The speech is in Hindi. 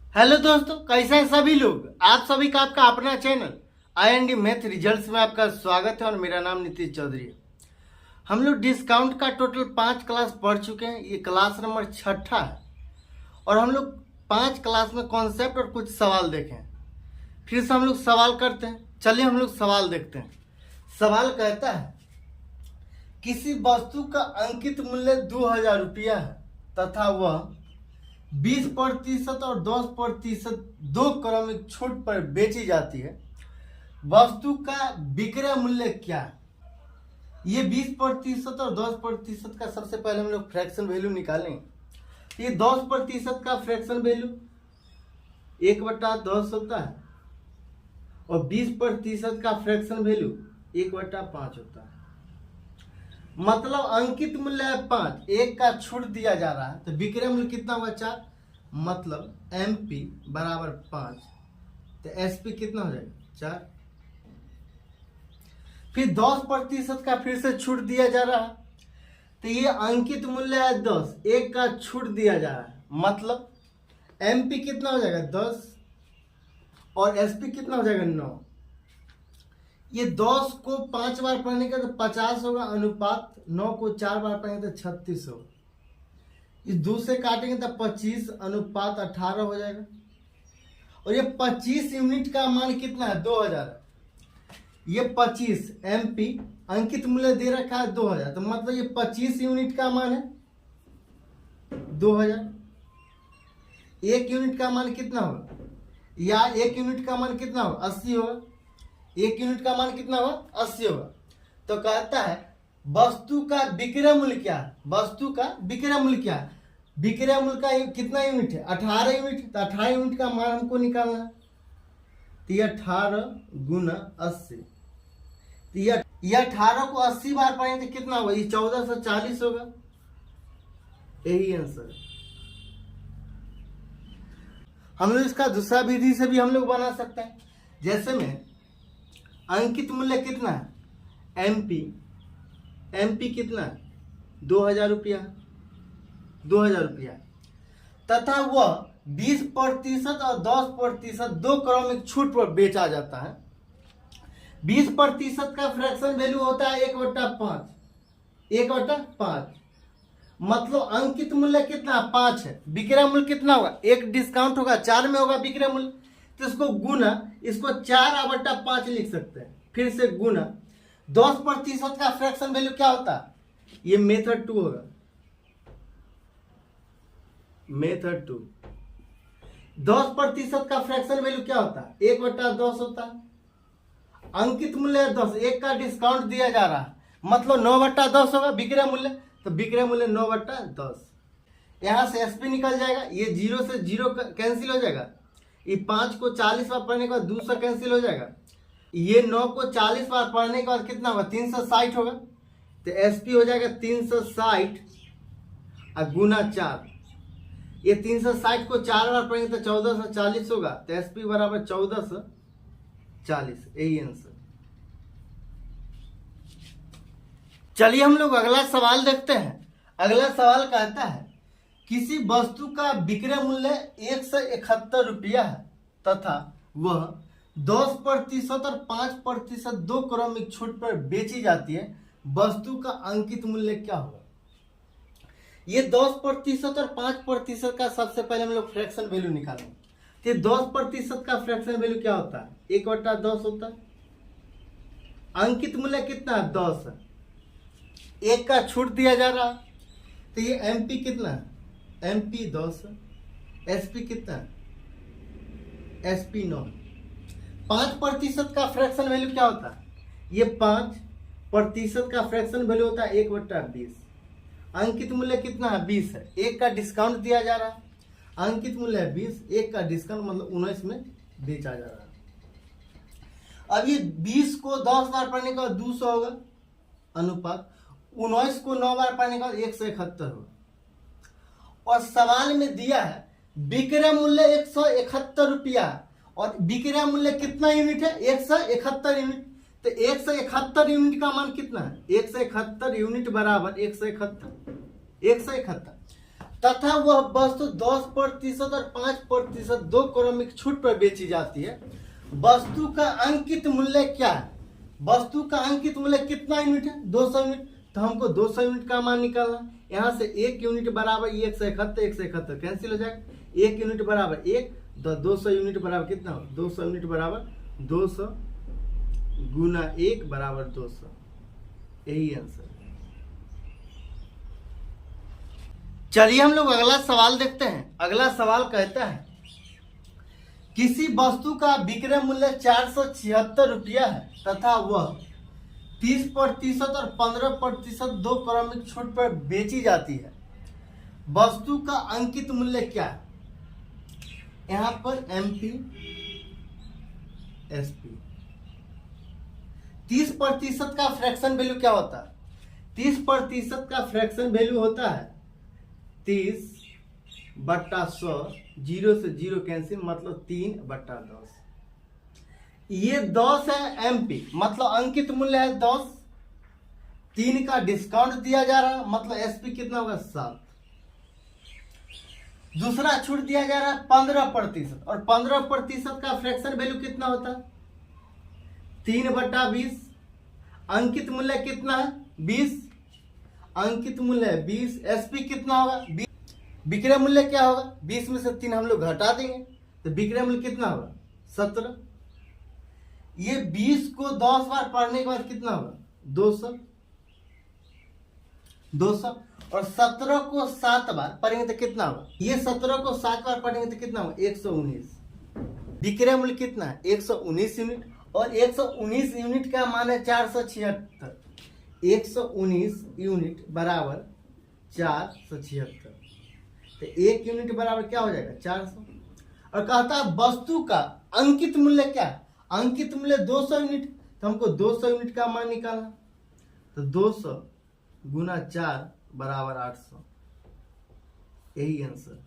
हेलो दोस्तों, कैसे हैं सभी लोग। आप सभी का आपका अपना चैनल IND मैथ रिजल्ट्स में आपका स्वागत है और मेरा नाम नीतीश चौधरी है। हम लोग डिस्काउंट का टोटल 5 क्लास पढ़ चुके हैं। ये क्लास नंबर 6 है और हम लोग 5 क्लास में कॉन्सेप्ट और कुछ सवाल देखे हैं। फिर से हम लोग सवाल करते हैं। चलिए हम लोग सवाल देखते हैं। सवाल कहता है किसी वस्तु का अंकित मूल्य 2000 रुपया है तथा वह 20% और 10% दो क्रमिक छूट पर बेची जाती है। वस्तु का विक्रय मूल्य क्या है। ये 20% और 10% का सबसे पहले हम लोग फ्रैक्शन वैल्यू निकालेंगे। ये 10% का फ्रैक्शन वैल्यू 1/10 होता है और 20% का फ्रैक्शन वैल्यू 1/5 होता है। मतलब अंकित मूल्य है 5, 1 का छूट दिया जा रहा है तो विक्रय मूल्य कितना हुआ 4। मतलब MP बराबर 5 तो SP कितना हो जाएगा 4। फिर 10% का फिर से छूट दिया जा रहा है तो ये अंकित मूल्य है 10, 1 का छूट दिया जा रहा है। मतलब MP कितना हो जाएगा 10 और SP कितना हो जाएगा 9। ये 10 को 5 बार पढ़ने का तो 50 होगा अनुपात, 9 को 4 बार पढ़ेंगे तो 36 होगा। इस 2 से काटेंगे तो 25 अनुपात 18 हो जाएगा। और ये 25 यूनिट का मान कितना है 2000। ये 25 MP अंकित मूल्य दे रखा है 2000 तो मतलब ये 25 यूनिट का मान है 2000। 1 यूनिट का मान कितना होगा, या 1 यूनिट का मान कितना होगा 80 होगा। 1 यूनिट का मान कितना होगा 80 होगा। तो कहता है वस्तु का विक्रय मूल्य क्या है। वस्तु का विक्रय मूल्य क्या है। विक्रय मूल्य का कितना यूनिट है 18 यूनिट। तो 18 यूनिट का मान हमको निकालना है तो ये 18 गुना 80। तो ये 18 को 80 बार पढ़ेंगे तो कितना होगा, ये 1440 होगा। यही आंसर है। हम लोग इसका दूसरा विधि से भी हम लोग बना सकते हैं। जैसे में अंकित मूल्य कितना है MP कितना है 2000 रुपया, 2000 रुपया तथा वह 20% और 10% दो क्रमिक छूट पर बेचा जाता है। 20% का फ्रैक्शन वैल्यू होता है 1/5। मतलब अंकित मूल्य कितना 5 है। विक्रय मूल्य कितना होगा, एक डिस्काउंट होगा 4 में होगा विक्रय मूल्य तो इसको गुना, इसको 4/5 लिख सकते हैं। फिर से गुना 10% का फ्रैक्शन वैल्यू क्या होता है, ये मेथड 2 होगा। मेथड 2 10% का फ्रैक्शन वैल्यू क्या होता है 1/10 होता है। अंकित मूल्य 10, 1 का डिस्काउंट दिया जा रहा है मतलब 9/10 होगा विक्रय मूल्य। तो विक्रय मूल्य 9/10। यहां से SP निकल जाएगा, ये 0 से 0 कैंसिल हो जाएगा। ये 5 को 40 बार पढ़ने के बाद 200 कैंसिल हो जाएगा। ये 9 को 40 बार पढ़ने के बाद कितना होगा 360 होगा। तो SP हो जाएगा 360 और गुना 4। ये 360 को 4 बार पढ़ेंगे तो 1440 होगा। तो SP बराबर 1440। यही आंसर। चलिए हम लोग अगला सवाल देखते हैं। अगला सवाल कहता है किसी वस्तु का विक्रय मूल्य 171 रुपया है तथा वह 10% और 5% दो क्रमिक छूट पर बेची जाती है। वस्तु का अंकित मूल्य क्या होगा। ये 10% और 5% का सबसे पहले हम लोग फ्रैक्शन वैल्यू निकालेंगे। तो 10% का फ्रैक्शन वैल्यू क्या होता है 1/10 होता है। अंकित मूल्य कितना है 10 है, 1 का छूट दिया जा रहा है तो ये MP कितना है MP 10 है। SP कितना है SP 9। 5% का फ्रैक्शन वैल्यू क्या होता है, ये 5% का फ्रैक्शन वैल्यू होता है 1/20। अंकित मूल्य कितना है 20 है, 1 का डिस्काउंट दिया जा रहा है। अंकित मूल्य है 20, 1 का डिस्काउंट मतलब 19 में बेचा जा रहा है। अब ये 20 को 10 बार पढ़ने के बाद 200 होगा अनुपात, 19 को 9 बार पढ़ने के बाद 171 होगा। और सवाल में दिया है विक्रय मूल्य 171 रुपया और विक्रय मूल्य कितना यूनिट है 171 यूनिट। तो 171 यूनिट का मान कितना है 171 यूनिट बराबर 171। तथा वह वस्तु 10% और 5% दो क्रमिक छूट पर बेची जाती है, वस्तु का अंकित मूल्य क्या है? वस्तु का अंकित मूल्य कितना यूनिट है? 200 यूनिट। तो हमको 200 यूनिट का मान निकालना है। यहाँ से 1 यूनिट बराबर 171, 171 कैंसिल हो जाएगा। 1 यूनिट बराबर 1, तो 200 यूनिट बराबर कितना हो? 200 यूनिट बराबर 200 गुना 1 बराबर 200। यही आंसर। चलिए हम लोग अगला सवाल देखते हैं। अगला सवाल कहता है किसी वस्तु का विक्रय मूल्य 476 रुपया है तथा वह 30% और 15% दो क्रमिक छूट पर बेची जाती है, वस्तु का अंकित मूल्य क्या है? यहाँ पर MP SP 30% का फ्रैक्शन वैल्यू क्या होता है? 30% का फ्रैक्शन वैल्यू होता है 30/100, 0 से 0 कैंसिल, मतलब 3/10। ये 10 है MP, मतलब अंकित मूल्य है 10। 3 का डिस्काउंट दिया जा रहा है, मतलब SP कितना होगा? 7। दूसरा छूट दिया जा रहा है 15%, और 15% का फ्रैक्शन वैल्यू कितना होता है? 3/20। अंकित मूल्य कितना है? 20। अंकित मूल्य है 20। SP कितना होगा? 20। विक्रय मूल्य क्या होगा? 20 में से 3 हम लोग घटा देंगे, तो विक्रय मूल्य कितना होगा? 17। ये 20 को 10 बार पढ़ने के बाद कितना होगा? 200। और 17 को 7 बार पढ़ेंगे तो कितना होगा? ये 17 को 7 बार पढ़ेंगे तो कितना होगा? 119। विक्रय मूल्य कितना है? 119 यूनिट, और 119 यूनिट का मान है 476। 119 यूनिट बराबर 476, तो 1 यूनिट बराबर क्या हो जाएगा? 400। और कहता है वस्तु का अंकित मूल्य क्या है? अंकित मूल्य 200 यूनिट, तो हमको 200 यूनिट का मान निकालना, तो 200 गुना 4 बराबर 800। यही आंसर।